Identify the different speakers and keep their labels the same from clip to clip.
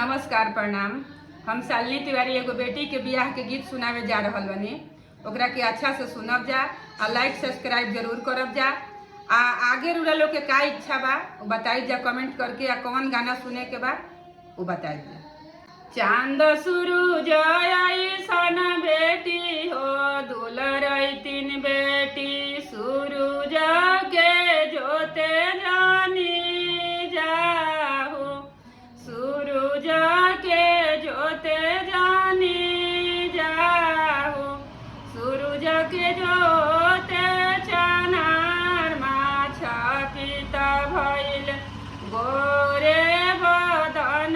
Speaker 1: नमस्कार प्रणाम। हम शालिनी तिवारी एगो बेटी के बियाह के गीत सुनावे जा रहल बनी। ओकरा के अच्छा से सुनब जा आ लाइक सब्सक्राइब जरूर करब जा। आगे रुरा लोग के का इच्छा बा वो बताई जा कमेंट करके। कौन गाना सुने के बा वो बताई जा। चांद सूरज ऐसन बेटी हो दुलर तीन बेटी सूरज के जोते जानी जाहू सूरज के जोते जानी जाहू सूरज के जोते चनार माछा पिता भइल गोरे बदन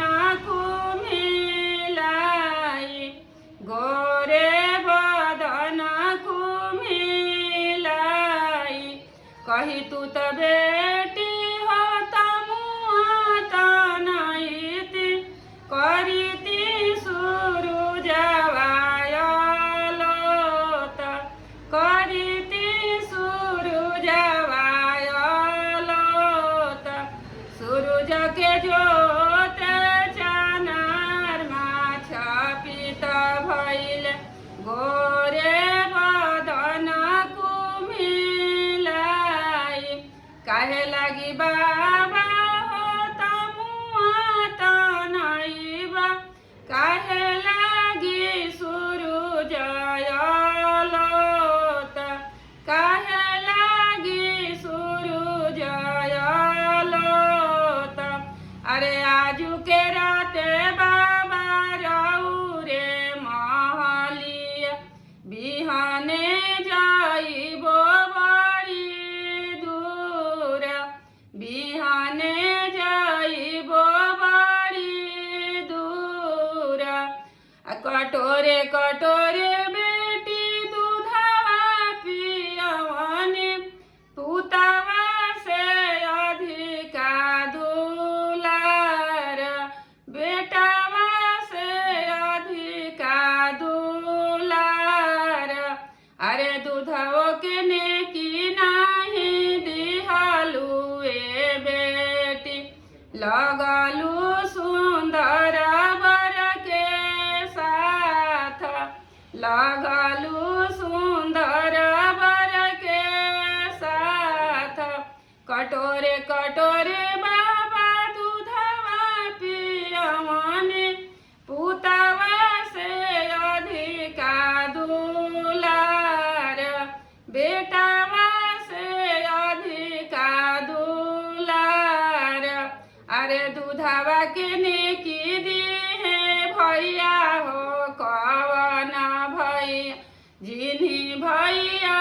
Speaker 1: गोरे बदन कुमिलाई कही तू त बेटी हो तमुआत नैति करीति सूरुजवायलोत करीति सूरुजवायलोत सूरुज के जोते चनार माछा पिता भइल गोरे बदन कुमिलाई काहे लागी बाबा हो तमुआत नैबा काहे लागी सूरुजयलोत काहे लागी सूरुजयलोत अरे आजू के राते बाबा रहू रे महलिया बिहाने जाइबो बड़ी दूर बिहाने जाइबो बड़ी दूर कटोरे कटोरे बेटी दूधवा पियवनी पुतवा से अधिका दुलार बेटवा से अधिका दुलार अरे दूधवो के नेकी नाही दिहलू ए बेटी लगलू सुंदर बर के साथ लगलू सुंदर बर के साथ कटोरे कटोरे बाबा दूधवा पियवनी पुतवा से अधिका दुलार बेटवा से अधिका दुलार अरे दूधवा के नेकी दी है भैया हो कवन भैया जिन्हीं भैया